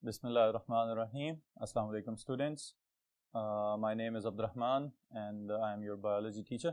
Bismillahirrahmanirrahim. Assalamu alaikum students. My name is Abdurrahman and I am your biology teacher.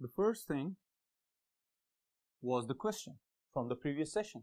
The first thing was the question from the previous session.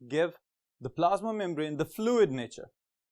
give the plasma membrane the fluid nature.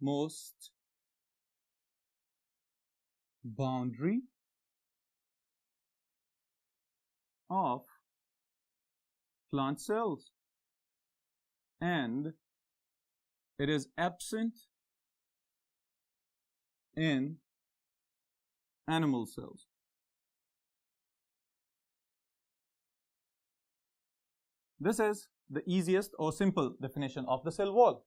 most boundary of plant cells and it is absent in animal cells. This is the easiest or simple definition of the cell wall.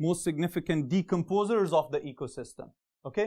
most significant decomposers of the ecosystem. Okay,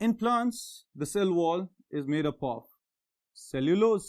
In plants, the cell wall is made up of cellulose,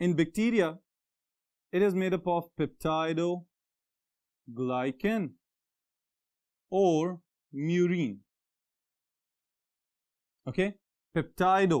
In bacteria, it is made up of peptidoglycan or murine. Okay, peptido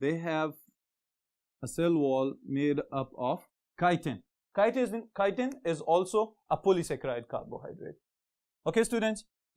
they have a cell wall made up of chitin. Chitin is also a polysaccharide carbohydrate. Okay students,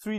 3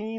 3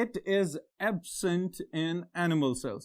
it is absent in animal cells.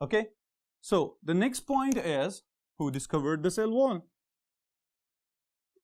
Okay, so the next point is who discovered the cell wall.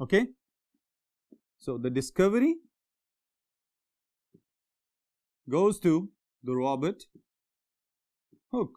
Okay, so the discovery goes to the Robert Hooke.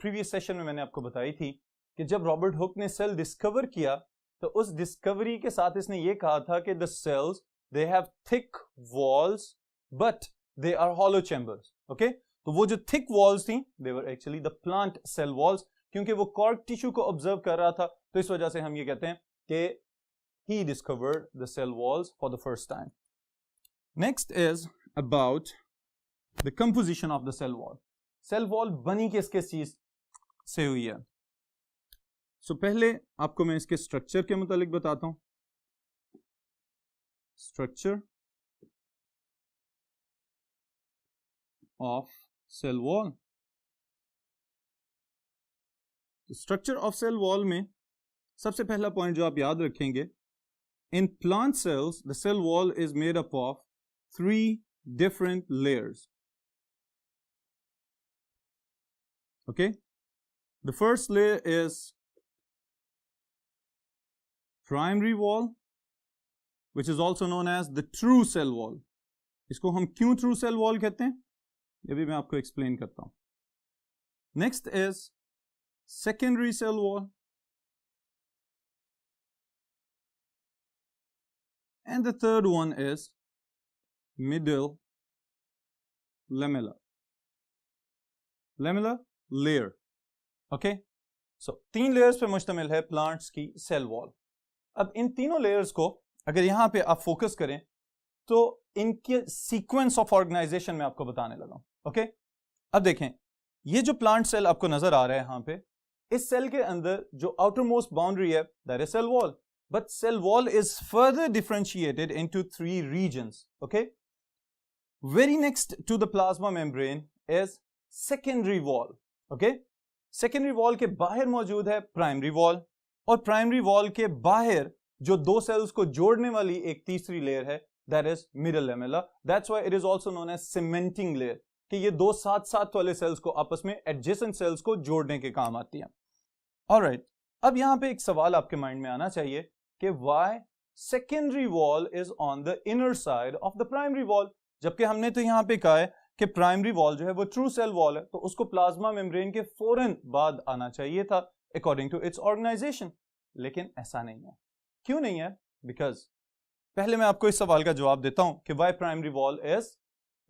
Previous session में मैंने आपको बताई थी कि जब Robert Hooke ने cell discover किया तो उस डिस्कवरी के साथ इसने ये कहा था कि the cells they have thick walls but they are hollow chambers. Okay, तो वो जो थिक वॉल्स थी they were actually the plant cell walls, क्योंकि वो कॉर्क टिश्यू को ऑब्जर्व कर रहा था, तो इस वजह से हम ये कहते हैं कि he discovered the cell walls for the first time. Next is about the composition of the cell wall. Cell wall बनी किस चीज से हुई है? So पहले आपको मैं इसके स्ट्रक्चर के मुतालिक बताता हूं. Structure of cell wall. The structure of cell wall में सबसे पहला पॉइंट जो आप याद रखेंगे, in plant cells, the cell wall is made up of 3 different layers. Okay? The first layer is primary wall, which is also known as the true cell wall. इसको हम क्यों true cell wall कहते हैं? ये भी मैं आपको explain करता हूं. Next is secondary cell wall. And the third one is middle lamella. Lamella layer. Okay? So, 3 layers पे मुश्तमिल है plants की cell wall. अब इन तीनों layers को अगर यहाँ पे आप focus करें तो इनके sequence of organization में आपको बताने लगा हूं. Okay? अब देखें, ये जो plant cell आपको नजर आ रहा है यहाँ पे, इस cell के अंदर जो outermost boundary है that is cell wall. But cell wall is further differentiated into 3 regions. Okay? Very next to the plasma membrane is secondary wall. Okay? Secondary wall के बाहर मौजूद है primary wall, और primary wall के बाहर जो 2 cells को जोड़ने वाली एक तीसरी layer है that is middle lamella. That's why it is also known as cementing layer, कि ये 2 साथ वाले cells को आपस में adjacent cells को जोड़ने के काम आती हैं. Alright, अब यहाँ पे एक सवाल आपके माइंड में आना चाहिए कि why secondary wall is on the inner side of the primary wall, जबकि हमने तो यहाँ पे कहा है कि primary wall जो है वो true cell wall है, तो उसको प्लाज्मा मेम्ब्रेन के फौरन बाद आना चाहिए था according to its organization. लेकिन ऐसा नहीं है. क्यों नहीं है? Because पहले मैं आपको इस सवाल का जवाब देता हूं कि why primary wall is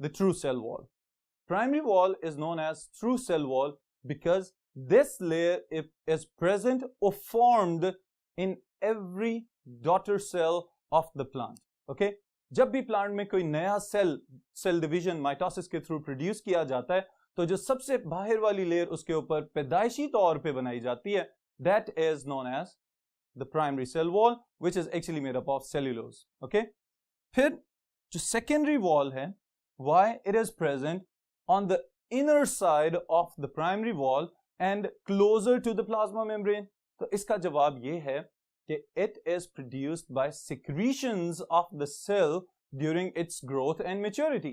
the true cell wall. Primary wall is known as true cell wall because this layer is present or formed in every daughter cell of the plant. Okay? जब भी plant में कोई नया cell division mitosis के through produce किया जाता है, तो जो सबसे बाहर वाली लेयर उसके ऊपर पैदाइशी तौर पे बनाई जाती है, that is known as the primary cell wall, which is actually made up of cellulose. Okay? फिर जो secondary wall है, why it is present on the inner side of the primary wall and closer to the plasma membrane. तो इसका जवाब ये है कि it is produced by secretions of the cell during its growth and maturity.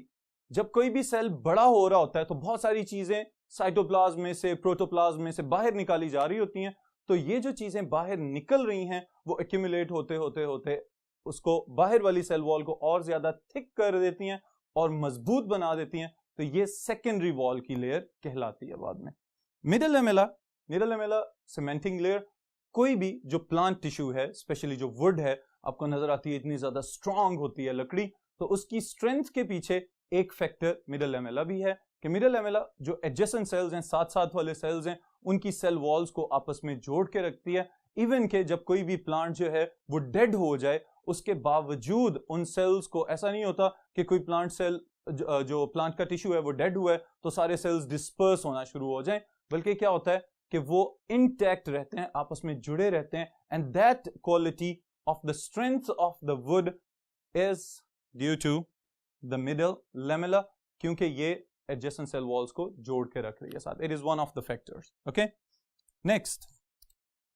जब कोई भी cell बड़ा हो रहा होता है तो बहुत सारी चीजें साइटोप्लाज्म में से, प्रोटोप्लाज्म में से बाहर निकाली जा रही होती हैं, तो ये जो चीजें बाहर निकल रही हैं वो एक्यूमुलेट होते होते होते उसको बाहर वाली सेल वॉल को और ज्यादा थिक कर देती हैं और मजबूत बना देती हैं, तो ये सेकेंडरी वॉल की लेयर कहलाती है बाद में. Middle lamella cementing layer. कोई भी जो प्लांट टिश्यू है, स्पेशली जो वुड है, आपको नजर आती है इतनी ज्यादा स्ट्रांग होती है लकड़ी, तो उसकी स्ट्रेंथ के पीछे एक फैक्टर मिडल लेमेला भी है कि मिडल लेमेला जो एडजेसेंट सेल्स हैं, साथ वाले सेल्स हैं, उनकी सेल वॉल्स को आपस में जोड़ के रखती है. इवन के जब कोई भी प्लांट जो है वो डेड हो जाए, उसके बावजूद उन सेल्स को ऐसा नहीं होता कि कोई प्लांट सेल जो प्लांट का टिश्यू है वो डेड हुआ है तो सारे सेल्स डिस्पर्स होना शुरू हो जाएं, बल्कि क्या होता है कि वो इंटैक्ट रहते हैं, आपस में जुड़े रहते हैं. And that quality of the strength of the wood is due to the middle lamella, क्योंकि ये एडजेसेंट सेल वॉल्स को जोड़ के रख रही है साथ. It is one of the factors. Okay, next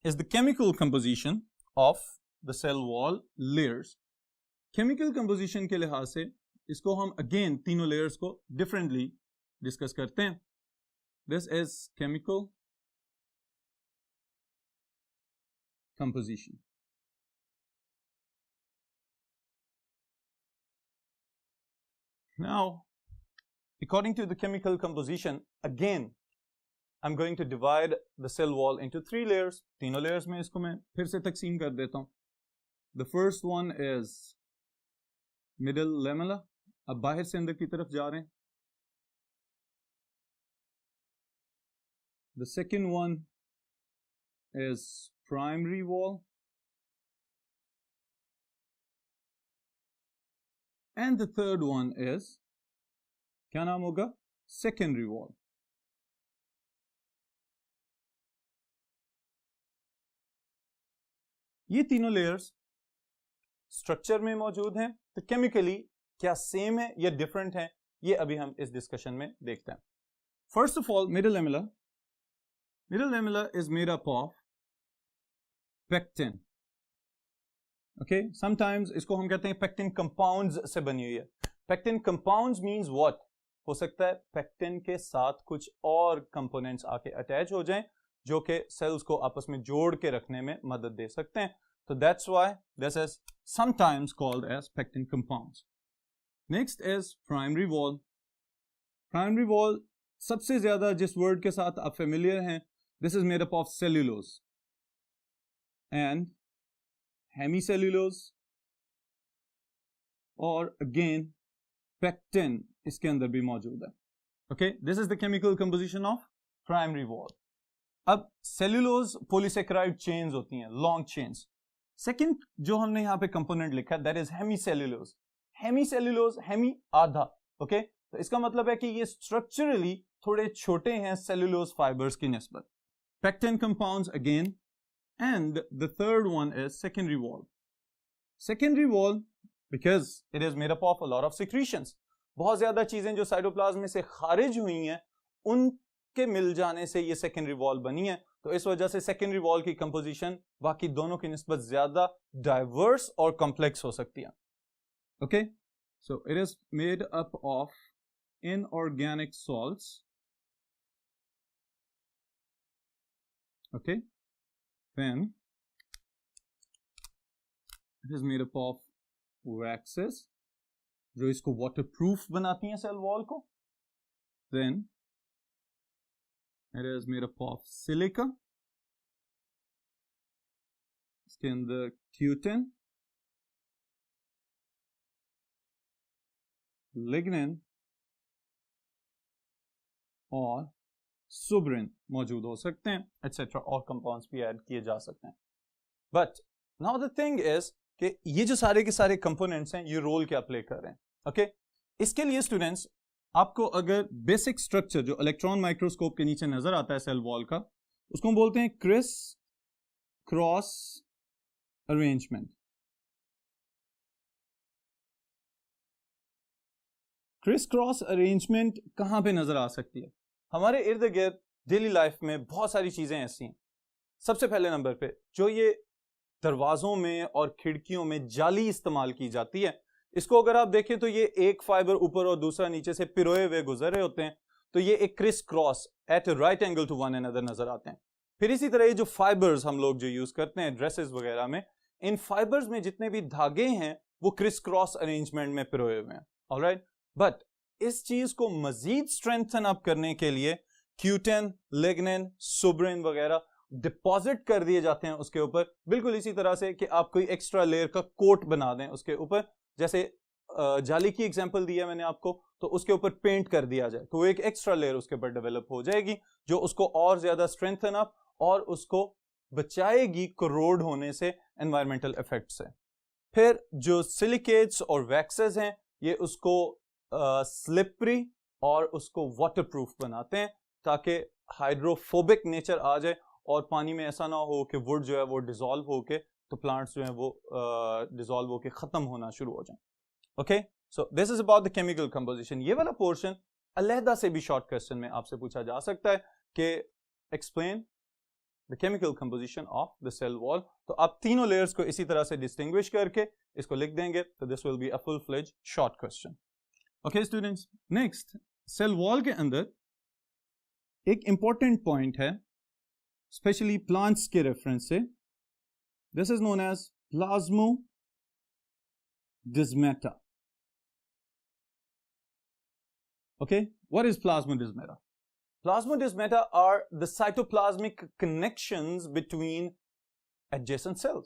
is the chemical composition of the cell wall layers. Chemical composition के लिहाज से इसको हम अगेन तीनों लेयर्स को डिफरेंटली डिस्कस करते हैं. This is chemical composition. Now, according to the chemical composition, again, I'm going to divide the cell wall into 3 layers. तीनों layers में इसको मैं फिर से तकसीम कर देता हूँ. The first one is middle lamella. अब बाहर से अंदर की तरफ जा रहे हैं. The second one is primary wall. And the third one is, क्या नाम होगा? Secondary wall. ये तीनों लेयर्स स्ट्रक्चर में मौजूद हैं, तो केमिकली क्या सेम है या डिफरेंट है, ये अभी हम इस डिस्कशन में देखते हैं. First of all, middle lamella is made up of pectin. Okay, sometimes इसको हम कहते हैं पेक्टिन कंपाउंड्स से बनी हुई है. Pectin compounds means what? हो सकता है पेक्टिन के साथ कुछ और कंपोनेंट्स आके अटैच हो जाएं जो कि सेल्स को आपस में जोड़ के रखने में मदद दे सकते हैं. तो that's why this is sometimes called as pectin compounds. Next is primary wall. Primary wall सबसे ज्यादा जिस वर्ड के साथ आप फेमिलियर हैं, this is made up of cellulose and hemicellulose और अगेन पेक्टिन इसके अंदर भी मौजूद है. Okay, this is the chemical composition of primary wall. अब सेल्यूलोज पॉलीसेकेराइड चेन्स होती हैं, लॉन्ग चेन्स. सेकंड जो हमने यहां पे कंपोनेंट लिखा है that is hemicellulose. Hemicellulose, hemi आधा. ओके, तो इसका मतलब है कि ये स्ट्रक्चरली थोड़े छोटे हैं सेल्यूलोज फाइबर्स की निस्बत. Pectin compounds again. And the third one is secondary wall. Secondary wall because it is made up of a lot of secretions. बहुत ज्यादा चीजें जो साइटोप्लाज्म में से खारिज हुई हैं उनके मिल जाने से ये सेकेंडरी वॉल बनी है. तो इस वजह से सेकेंडरी वॉल की कंपोजिशन बाकी दोनों की निस्बत ज्यादा डाइवर्स और कॉम्प्लेक्स हो सकती है. Okay, so it is made up of inorganic salts. Okay, then it is made up of waxes जो इसको waterproof बनाती हैं सेल वॉल को. Then it is made up of silica. इसके अंदर cutin, lignin और सुब्रिन मौजूद हो सकते हैं, एटसेट्रा. और कंपाउंड्स भी ऐड किए जा सकते हैं. But now the thing is कि ये जो सारे के सारे कंपोनेंट्स हैं ये रोल क्या प्ले कर रहे हैं. ओके, इसके लिए स्टूडेंट्स आपको अगर बेसिक स्ट्रक्चर जो इलेक्ट्रॉन माइक्रोस्कोप के नीचे नजर आता है सेल वॉल का, उसको हम बोलते हैं criss cross arrangement. Criss cross arrangement कहां पे नजर आ सकती है? हमारे इर्द गिर्द डेली लाइफ में बहुत सारी चीजें ऐसी हैं. सबसे पहले नंबर पे जो ये दरवाजों में और खिड़कियों में जाली इस्तेमाल की जाती है, इसको अगर आप देखें तो ये एक फाइबर ऊपर और दूसरा नीचे से पिरोए हुए गुजर रहे होते हैं, तो ये एक criss cross at right angle to one another नजर आते हैं. फिर इसी तरह ये जो फाइबर्स हम लोग जो यूज करते हैं ड्रेसेस वगैरह में, इन फाइबर्स में जितने भी धागे हैं वो क्रिस क्रॉस अरेंजमेंट में पिरोए हुए हैं. ऑलराइट, बट इस चीज को मजीद स्ट्रेंथन अप करने के लिए क्यूटिन, लिग्निन, सुब्रिन वगैरह डिपॉजिट कर दिए जाते हैं उसके ऊपर, बिल्कुल इसी तरह से कि आप कोई एक्स्ट्रा लेयर का कोट बना दें उसके ऊपर. जैसे जाली की एग्जांपल दी है मैंने आपको, तो उसके ऊपर पेंट कर दिया जाए तो एक एक्स्ट्रा लेयर उसके ऊपर डेवलप हो जाएगी जो उसको और ज्यादा स्ट्रेंथन अप और उसको बचाएगी करोड होने से, एनवायरमेंटल इफेक्ट से. फिर जो सिलिकेट्स और वैक्सेस हैं ये उसको स्लिपरी और उसको वाटरप्रूफ बनाते हैं ताकि हाइड्रोफोबिक नेचर आ जाए और पानी में ऐसा ना हो कि वुड जो है वो डिसॉल्व होके, तो प्लांट्स जो है वो डिसॉल्व होके खत्म होना शुरू हो जाए. Okay, so this is about the chemical composition. ये वाला पोर्शन अलहदा से भी शॉर्ट क्वेश्चन में आपसे पूछा जा सकता है कि explain the chemical composition of the cell wall. तो आप तीनों लेयर्स को इसी तरह से डिस्टिंग्विश करके इसको लिख देंगे तो this will be a full fledge short question. Okay students, next cell wall के अंदर एक इंपॉर्टेंट पॉइंट है स्पेशली प्लांट्स के रेफरेंस से. This is known as plasmodesmata. Okay, what is plasmodesmata? Plasmodesmata are the cytoplasmic connections between adjacent cells.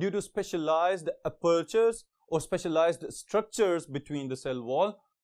due to specialized apertures or specialized structures between the cell wall.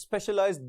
specialized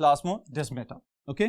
plasmodesmata. Okay?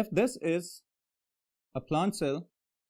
if this is a plant cell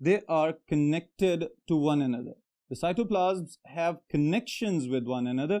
they are connected to one another. The cytoplasms have connections with one another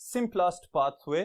simplast pathway.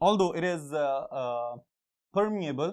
although it is permeable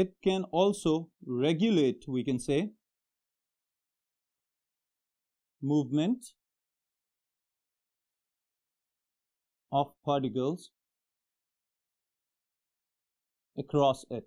it can also regulate, we can say, movement of particles across it.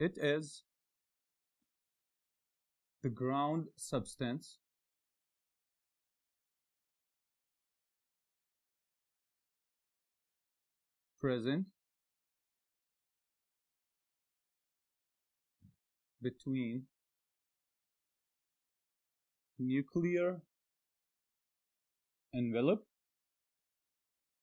It is the ground substance present between nuclear envelope,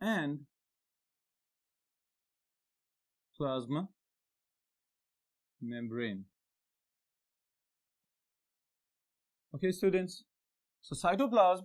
and plasma membrane. Okay students, so cytoplasm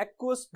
aqueous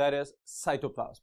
that is cytoplasm.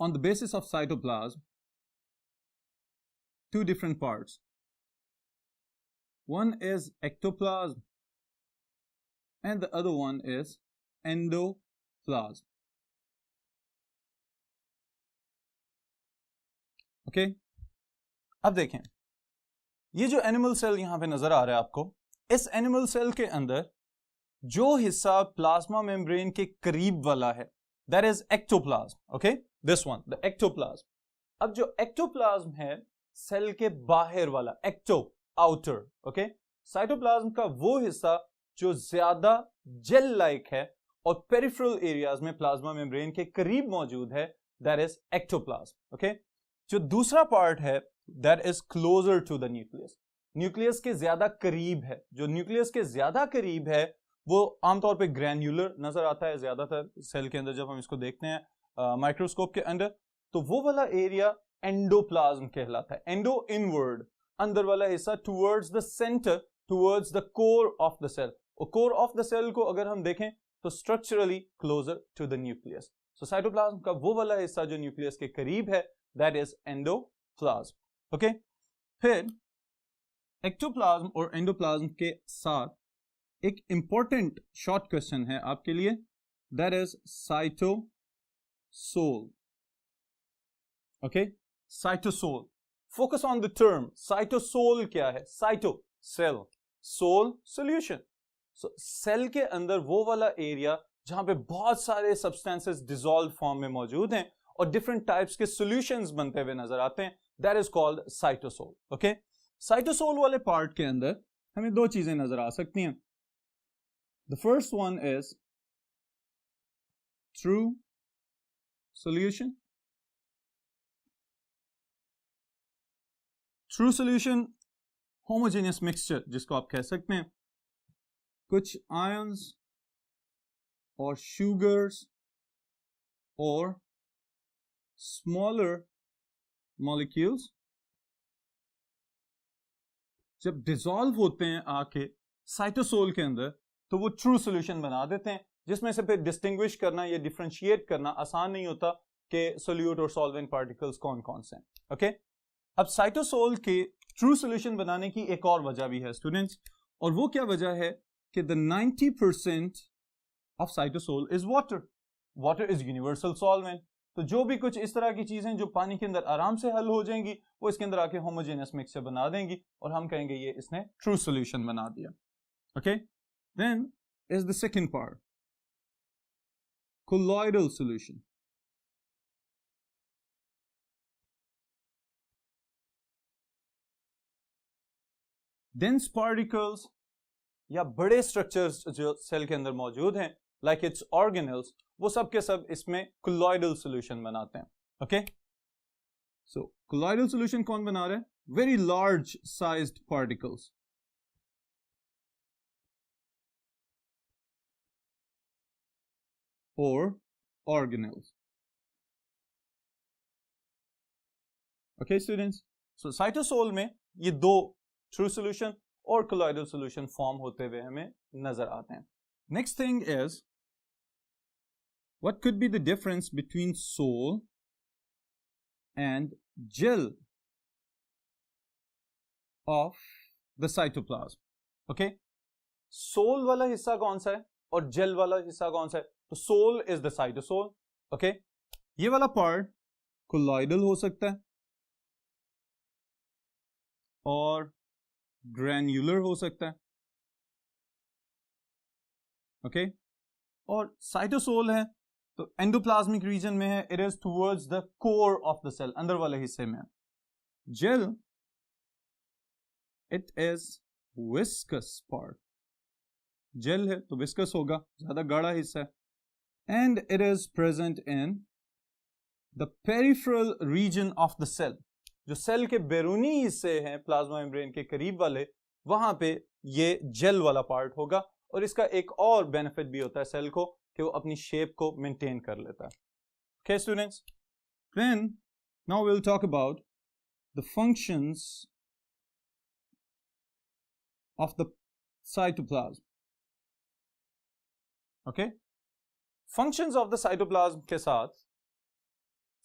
on the basis of cytoplasm two different parts. One is ectoplasm and the other one is endoplasm. Okay, अब देखें ये जो animal cell यहां पे नजर आ रहा है आपको, इस एनिमल सेल के अंदर जो हिस्सा प्लाज्मा मेम्ब्रेन के करीब वाला है that is ectoplasm. Okay, this one the ectoplasm. अब जो एक्टोप्लाज्म है सेल के बाहर वाला, एक्टो आउटर. ओके, साइटोप्लाज्म का वो हिस्सा जो ज्यादा जेल लाइक है और पेरिफेरल एरियाज में प्लाज्मा मेम्ब्रेन के करीब मौजूद है, दैट इज एक्टोप्लाज्म. ओके, जो दूसरा पार्ट है that is closer to the nucleus, nucleus के ज्यादा करीब है. जो न्यूक्लियस के ज्यादा करीब है वो आमतौर पे ग्रैन्युलर नजर आता है ज्यादातर सेल के अंदर जब हम इसको देखते हैं माइक्रोस्कोप के अंदर, तो वो वाला एरिया एंडोप्लाज्म कहलाता है. एंडो इनवर्ड, अंदर वाला हिस्सा, towards the centre, towards the core of the cell. और कोर ऑफ द सेल को अगर हम देखें तो structurally closer to the nucleus. So cytoplasm का वो वाला हिस्सा जो न्यूक्लियस के करीब है दैट इज एंडोप्लाज्म. ओके, फिर एक्टोप्लाज्म और एंडोप्लाज्म के साथ एक इंपॉर्टेंट शॉर्ट क्वेश्चन है आपके लिए, that is cytosol. Okay, cytosol. Focus on the term. Cytosol क्या है? Cyto cell, soul solution. So cell के अंदर वो वाला एरिया जहां पे बहुत सारे सब्सटेंसेस डिसॉल्व फॉर्म में मौजूद हैं और डिफरेंट टाइप्स के सॉल्यूशंस बनते हुए नजर आते हैं, that is called cytosol. Okay, cytosol वाले पार्ट के अंदर हमें दो चीजें नजर आ सकती हैं. The first one is true solution. True solution homogeneous mixture जिसको आप कह सकते हैं, कुछ आयंस और शुगर्स और स्मॉलर मॉलिक्यूल्स जब डिसॉल्व होते हैं आके साइटोसोल के अंदर तो वो ट्रू सॉल्यूशन बना देते हैं, जिसमें से फिर डिस्टिंग्विश करना या डिफरेंशिएट करना आसान नहीं होता कि सोल्यूट और सॉल्वेंट पार्टिकल्स कौन कौन से हैं. ओके, अब साइटोसोल के ट्रू सॉल्यूशन बनाने की एक और वजह भी है स्टूडेंट्स, और वो क्या वजह है कि the 90% of cytosol is water. Water is universal solvent. तो जो भी कुछ इस तरह की चीजें जो पानी के अंदर आराम से हल हो जाएंगी वो इसके अंदर आके होमोजेनियस मिक्सचर बना देंगी और हम कहेंगे ये इसने ट्रू सॉल्यूशन बना दिया. Okay, then is the second part, colloidal solution. Dense particles या बड़े स्ट्रक्चर्स जो सेल के अंदर मौजूद हैं लाइक इट्स ऑर्गेनल्स, वो सब के सब इसमें कोलॉइडल सॉल्यूशन बनाते हैं. ओके, सो कोलॉइडल सॉल्यूशन कौन बना रहा है? Very large sized particles. और ऑर्गेनल्स. ओके स्टूडेंट्स, सो साइटोसोल में ये दो ट्रू सॉल्यूशन और कोलॉइडल सॉल्यूशन फॉर्म होते हुए हमें नजर आते हैं. Next thing is what could be the difference between soul and gel of the cytoplasm. Okay, soul वाला हिस्सा कौन सा है और gel वाला हिस्सा कौन सा है? तो soul is the cytosol. Okay, ये वाला part colloidal हो सकता है और granular हो सकता है. Okay, और cytosol है तो एंडोप्लाज्मिक रीजन में है, it is towards the core of the cell, अंदर वाले हिस्से में. Gel, it is viscous part. Gel है तो विस्कस होगा, ज्यादा गाढ़ा हिस्सा है. And it is present in the peripheral region of the cell. जो सेल के बैरूनी हिस्से हैं प्लाज्मा मेम्ब्रेन के करीब वाले, वहां पे ये जेल वाला पार्ट होगा. और इसका एक और बेनिफिट भी होता है सेल को कि वो अपनी शेप को मेंटेन कर लेता है. Okay students, then now we'll talk about the functions of the cytoplasm. Okay, functions of the cytoplasm के साथ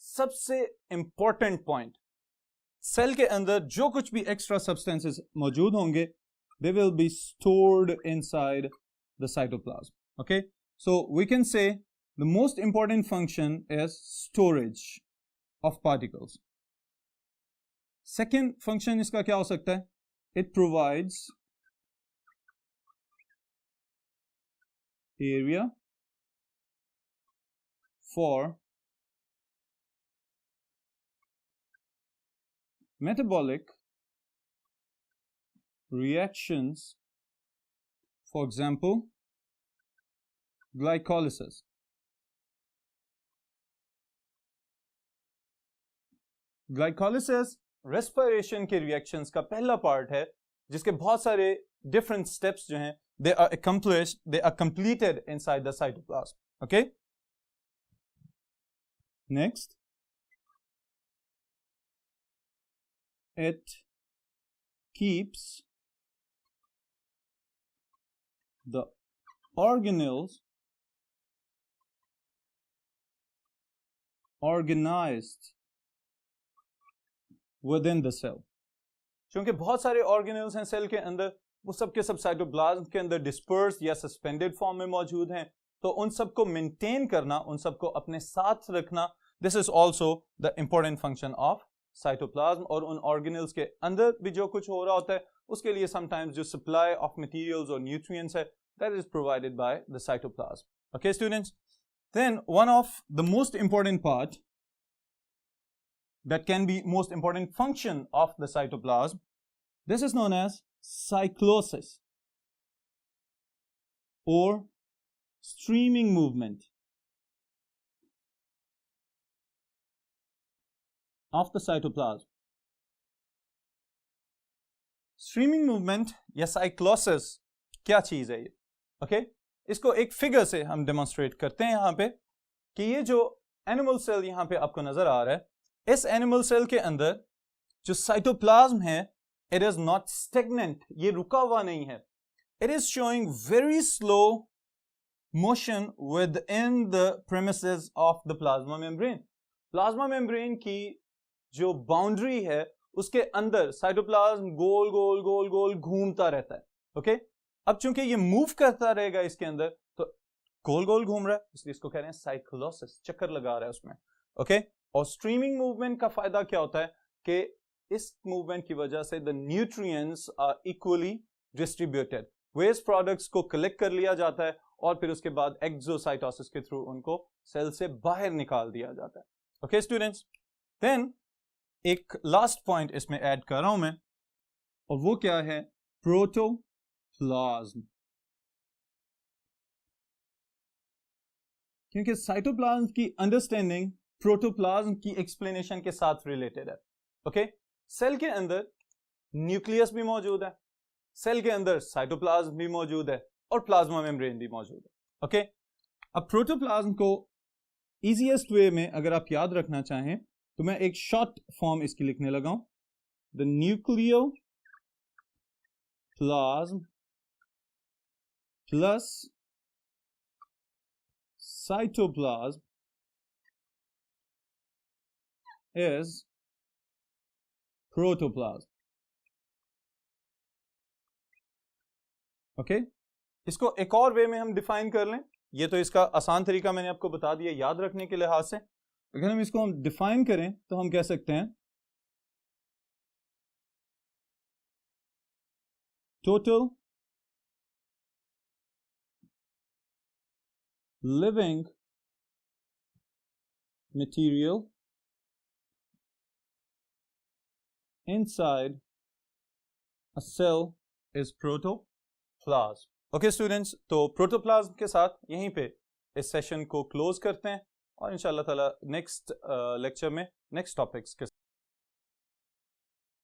सबसे important point, सेल के अंदर जो कुछ भी extra substances मौजूद होंगे they will be stored inside the cytoplasm. Okay, so we can say the most important function is storage of particles. Second function इसका क्या हो सकता है? It provides area for metabolic reactions, for example, glycolysis. Glycolysis respiration के reactions का पहला part है जिसके बहुत सारे different steps जो हैं they are accomplished, they are completed inside the cytoplasm. Okay? Next, it keeps the organelles organized within the cell. क्योंकि बहुत सारे ऑर्गेनेल्स हैं सेल के अंदर, वो सब के सब साइटोप्लाज्म के अंदर डिस्पर्स या सस्पेंडेड फॉर्म में मौजूद हैं, तो उन सबको मेंटेन करना, उन सबको अपने साथ रखना, this is also the important function of cytoplasm. और उन ऑर्गेनेल्स के अंदर भी जो कुछ हो रहा होता है उसके लिए समटाइम्स जो सप्लाई ऑफ मटेरियल्स और न्यूट्रिएंट्स है that is provided by the cytoplasm. Okay, students? Then one of the most important part that can be most important function of the cytoplasm, this is known as cyclosis or streaming movement of the cytoplasm. Streaming movement या cyclosis क्या चीज है ये? Okay, इसको एक figure से हम demonstrate करते हैं यहाँ पे कि ये जो एनिमल सेल यहाँ पे आपको नजर आ रहा है, इस एनिमल सेल के अंदर जो साइटोप्लाज्म है, इट इज नॉट स्टेगनेंट, ये रुका हुआ नहीं है, it is showing very slow motion with in the premises of the plasma membrane. Plasma membrane की जो बाउंड्री है उसके अंदर साइटोप्लाज्म गोल गोल गोल गोल घूमता रहता है. ओके, अब चूंकि ये मूव करता रहेगा इसके अंदर तो गोल गोल घूम रहा है, इसलिए इसको कह रहे हैं साइक्लोसिस, चक्कर लगा रहा है उसमें. ओके, और स्ट्रीमिंग मूवमेंट का फायदा क्या होता है कि इस मूवमेंट की वजह से the nutrients are equally distributed, waste products को कलेक्ट कर लिया जाता है और फिर उसके बाद एक्सोसाइटोसिस के थ्रू उनको सेल से बाहर निकाल दिया जाता है. ओके स्टूडेंट्स, देन एक लास्ट पॉइंट इसमें ऐड कर रहा हूं मैं, और वो क्या है? प्रोटोप्लाज्म. क्योंकि साइटोप्लाज्म की अंडरस्टैंडिंग प्रोटोप्लाज्म की एक्सप्लेनेशन के साथ रिलेटेड है. ओके, सेल के अंदर न्यूक्लियस भी मौजूद है, सेल के अंदर साइटोप्लाज्म भी मौजूद है और प्लाज्मा मेम्ब्रेन भी मौजूद है. ओके, अब प्रोटोप्लाज्म को इजीएस्ट वे में अगर आप याद रखना चाहें तो मैं एक शॉर्ट फॉर्म इसकी लिखने लगा हूं. The nucleoplasm plus cytoplasm is protoplasm. Okay, इसको एक और वे में हम डिफाइन कर लें. ये तो इसका आसान तरीका मैंने आपको बता दिया याद रखने के लिहाज से. अगर हम इसको डिफाइन करें तो हम कह सकते हैं total living material inside a cell is protoplasm. Okay students, तो प्रोटोप्लाज्म के साथ यहीं पे इस सेशन को क्लोज करते हैं और इंशाल्लाह ताला नेक्स्ट लेक्चर में नेक्स्ट टॉपिक्स के